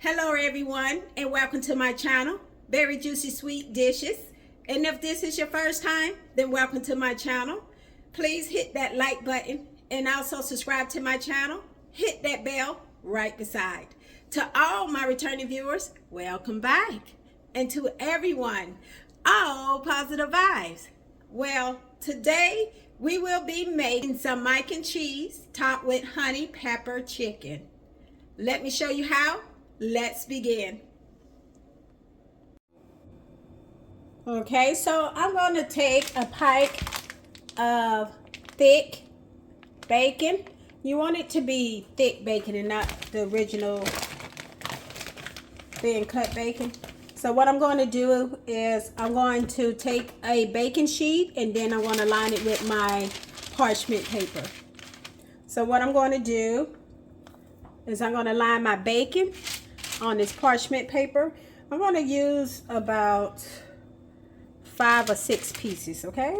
Hello everyone, and welcome to my channel, Very Juicy Sweet Dishes. And if this is your first time, then welcome to my channel. Please hit that like button and also subscribe to my channel. Hit that bell right beside. To all my returning viewers, welcome back. And to everyone, all positive vibes. Well, today we will be making some mac and cheese topped with honey pepper chicken. Let me show you how. Let's begin. Okay, so I'm going to take a pike of thick bacon. You want it to be thick bacon and not the original thin cut bacon. So what I'm going to do is I'm going to take a baking sheet and then I'm going to line it with my parchment paper. So what I'm going to do is I'm going to line my bacon on this parchment paper. I'm going to use about 5 or 6 pieces, okay?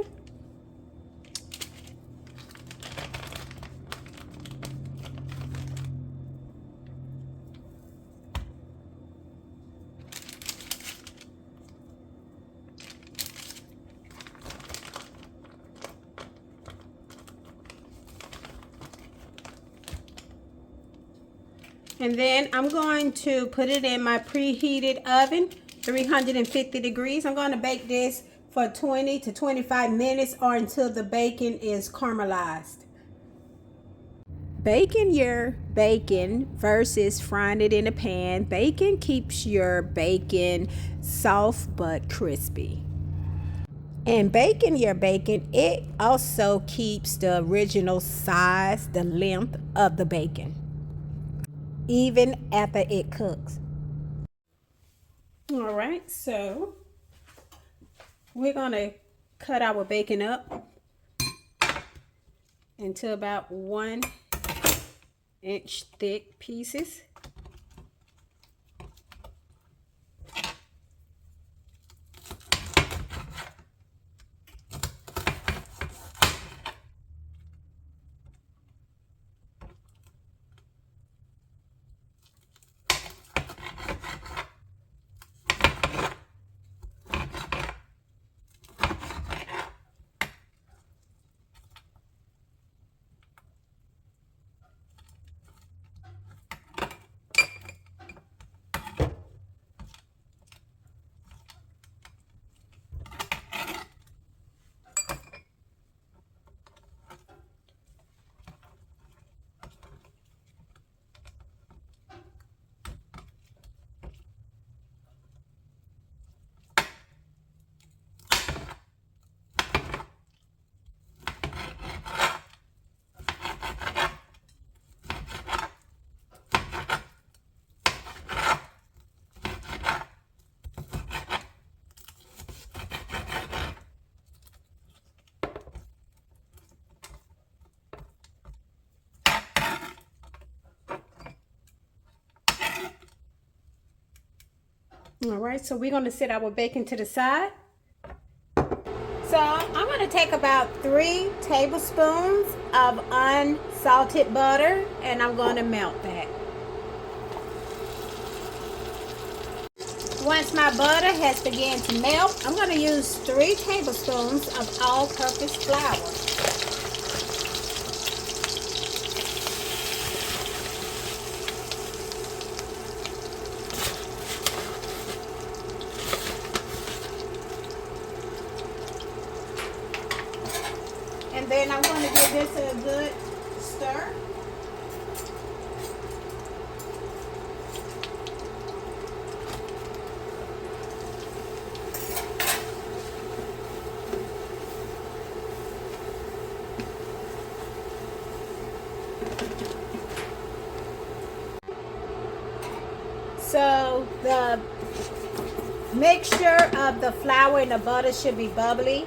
And then I'm going to put it in my preheated oven, 350 degrees. I'm going to bake this for 20 to 25 minutes or until the bacon is caramelized. Baking your bacon versus frying it in a pan. Bacon keeps your bacon soft but crispy. And baking your bacon, it also keeps the original size, the length of the bacon, even after it cooks. All right, so we're gonna cut our bacon up into about 1-inch thick pieces. All right, so we're going to set our bacon to the side. So I'm going to take about 3 tablespoons of unsalted butter and I'm going to melt that. Once my butter has begun to melt, I'm going to use 3 tablespoons of all-purpose flour. And then I'm going to give this a good stir. So the mixture of the flour and the butter should be bubbly.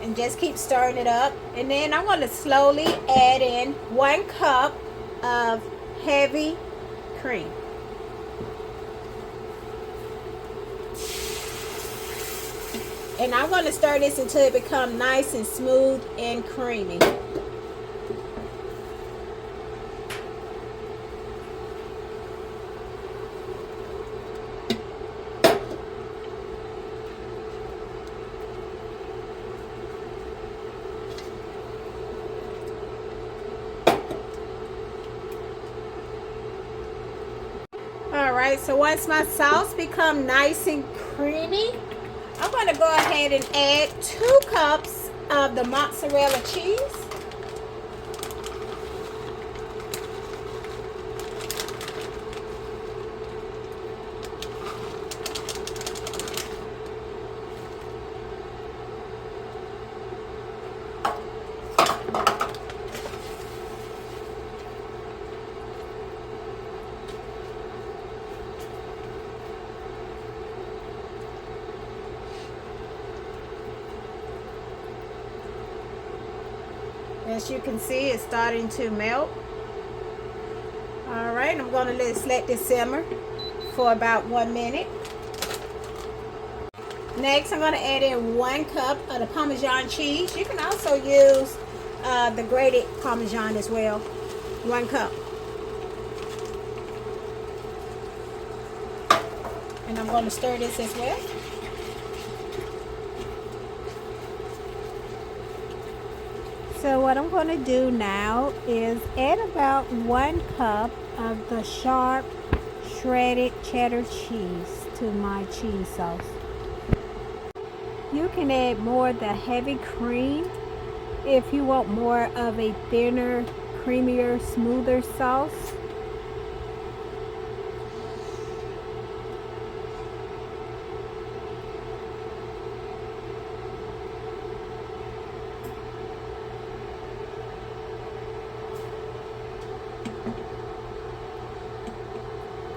And just keep stirring it up. And then I'm going to slowly add in 1 cup of heavy cream. And I'm going to stir this until it becomes nice and smooth and creamy. right, so once my sauce become nice and creamy, I'm going to go ahead and add 2 cups of the mozzarella cheese. As you can see, it's starting to melt. All right, I'm going to let this simmer for about 1 minute. Next, I'm going to add in 1 cup of the Parmesan cheese. You can also use the grated Parmesan as well. 1 cup. And I'm going to stir this as well. So what I'm going to do now is add about 1 cup of the sharp shredded cheddar cheese to my cheese sauce. You can add more of the heavy cream if you want more of a thinner, creamier, smoother sauce.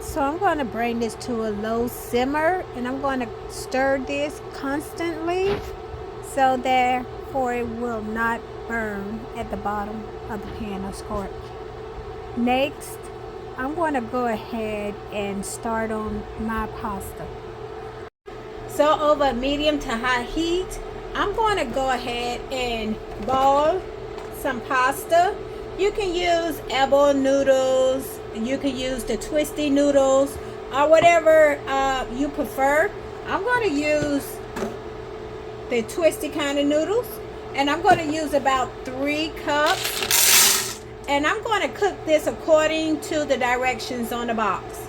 So I'm going to bring this to a low simmer, and I'm going to stir this constantly so therefore it will not burn at the bottom of the pan or scorch. Next, I'm going to go ahead and start on my pasta. So over medium to high heat, I'm going to go ahead and boil some pasta. You can use elbow noodles, you can use the twisty noodles, or whatever you prefer. I'm going to use the twisty kind of noodles, and I'm going to use about 3 cups, and I'm going to cook this according to the directions on the box.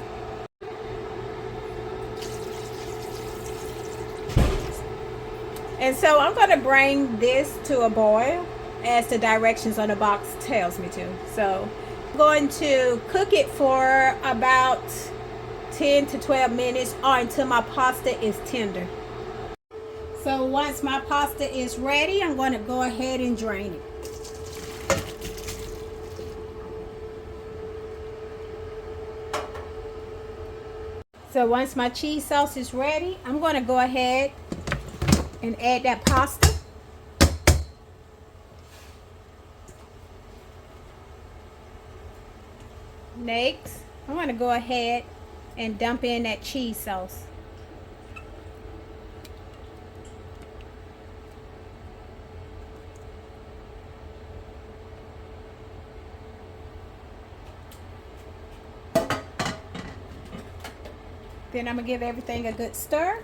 And so I'm going to bring this to a boil as the directions on the box tells me to. So I'm going to cook it for about 10 to 12 minutes or until my pasta is tender. So once my pasta is ready, I'm going to go ahead and drain it. So once my cheese sauce is ready, I'm going to go ahead and add that pasta. Next, I'm going to go ahead and dump in that cheese sauce. Then I'm going to give everything a good stir.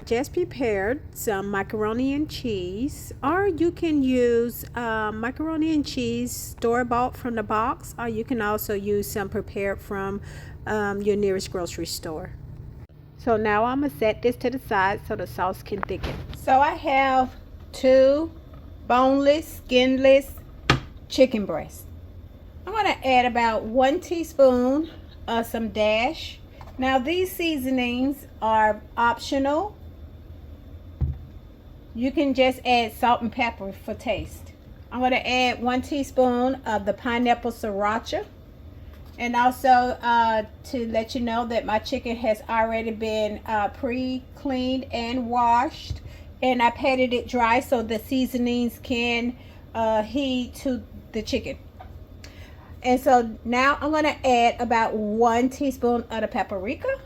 Just prepared some macaroni and cheese, or you can use macaroni and cheese store-bought from the box, or you can also use some prepared from your nearest grocery store. So now I'm going to set this to the side so the sauce can thicken. So I have 2 boneless, skinless chicken breasts. I'm going to add about 1 teaspoon of some dash. Now these seasonings are optional. You can just add salt and pepper for taste. I'm going to add 1 teaspoon of the pineapple sriracha. And also to let you know that my chicken has already been pre-cleaned and washed. And I patted it dry so the seasonings can heat to the chicken. And so now I'm going to add about 1 teaspoon of the paprika.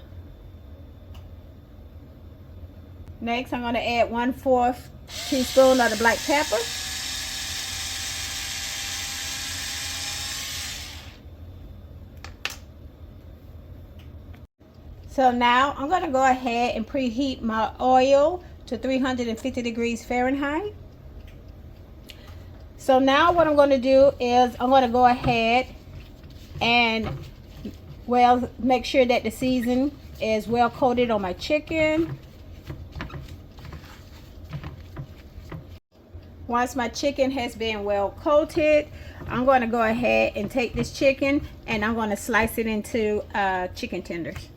Next, I'm going to add 1/4 teaspoon of the black pepper. So now I'm going to go ahead and preheat my oil to 350 degrees Fahrenheit. So now what I'm going to do is I'm going to go ahead and make sure that the season is well coated on my chicken. Once my chicken has been well coated, I'm going to go ahead and take this chicken and I'm going to slice it into chicken tenders.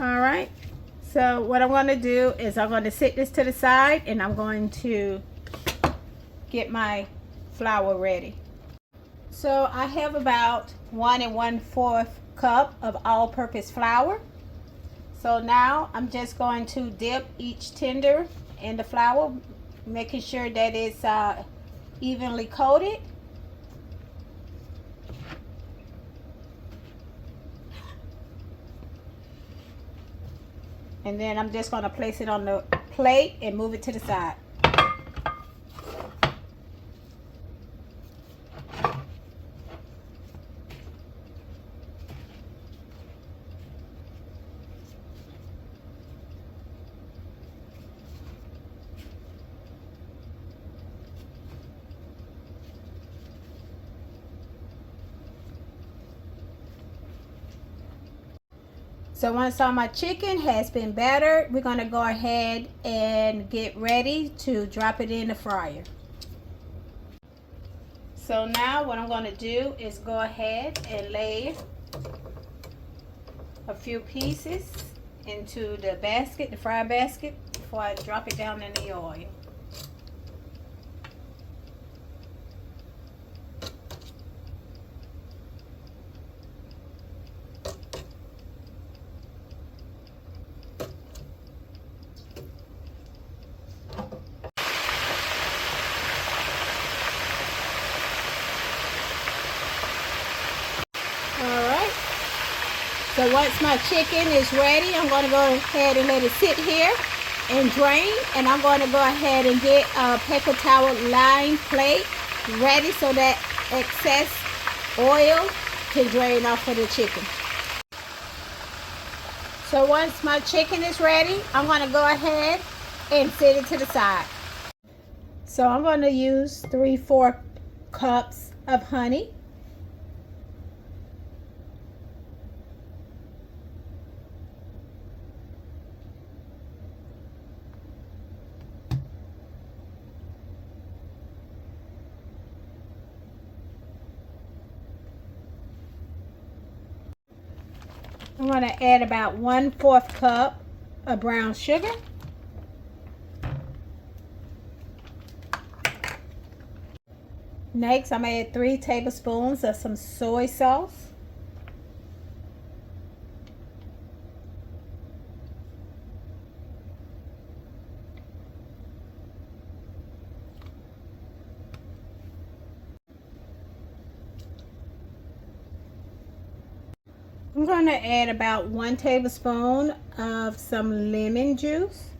All right, so what I'm going to do is I'm going to set this to the side and I'm going to get my flour ready. So I have about 1 1/4 cup of all-purpose flour. So now I'm just going to dip each tender in the flour, making sure that it's evenly coated. And then I'm just going to place it on the plate and move it to the side. So once all my chicken has been battered, we're going to go ahead and get ready to drop it in the fryer. So now what I'm going to do is go ahead and lay a few pieces into the basket, the fry basket, before I drop it down in the oil. So once my chicken is ready, I'm going to go ahead and let it sit here and drain. And I'm going to go ahead and get a paper towel lined plate ready so that excess oil can drain off of the chicken. So once my chicken is ready, I'm going to go ahead and set it to the side. So I'm going to use 3/4 cups of honey. I'm going to add about 1/4 cup of brown sugar. Next, I'm going to add 3 tablespoons of some soy sauce. I'm going to add about 1 tablespoon of some lemon juice.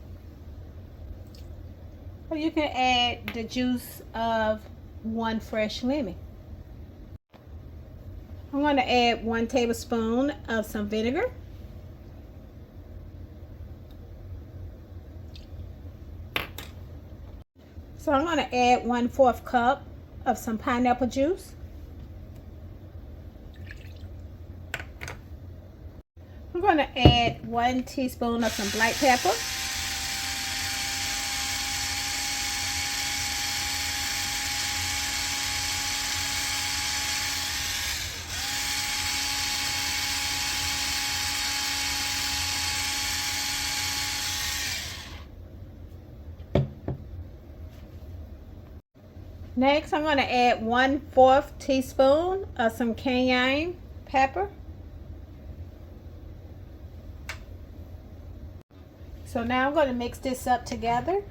Or you can add the juice of 1 fresh lemon. I'm going to add 1 tablespoon of some vinegar. So I'm going to add 1/4 cup of some pineapple juice. I'm going to add 1 teaspoon of some black pepper. Next, I'm going to add 1/4 teaspoon of some cayenne pepper. So now I'm going to mix this up together.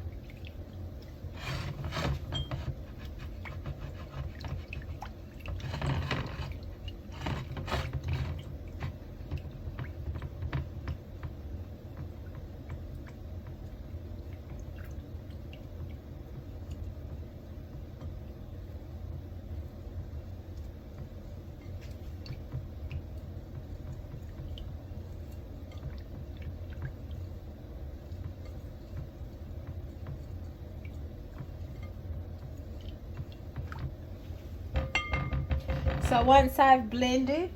So once I've blended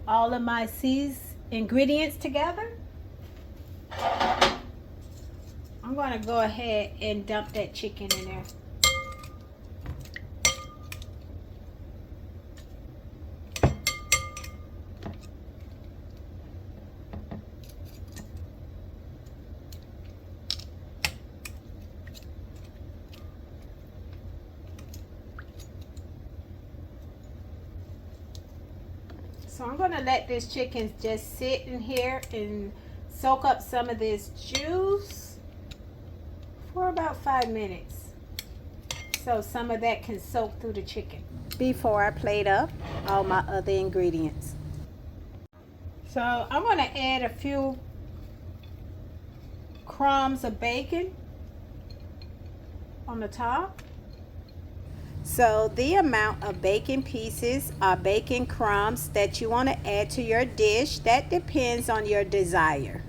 all of my ingredients together, I'm going to go ahead and dump that chicken in there. So I'm going to let this chicken just sit in here and soak up some of this juice for about 5 minutes. So some of that can soak through the chicken before I plate up all my other ingredients. So I'm going to add a few crumbs of bacon on the top. So the amount of bacon pieces or bacon crumbs that you want to add to your dish, that depends on your desire.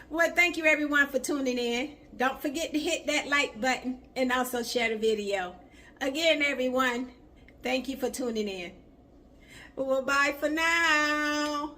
Well, thank you everyone for tuning in. Don't forget to hit that like button and also share the video. Again, everyone, thank you for tuning in. Well, bye for now.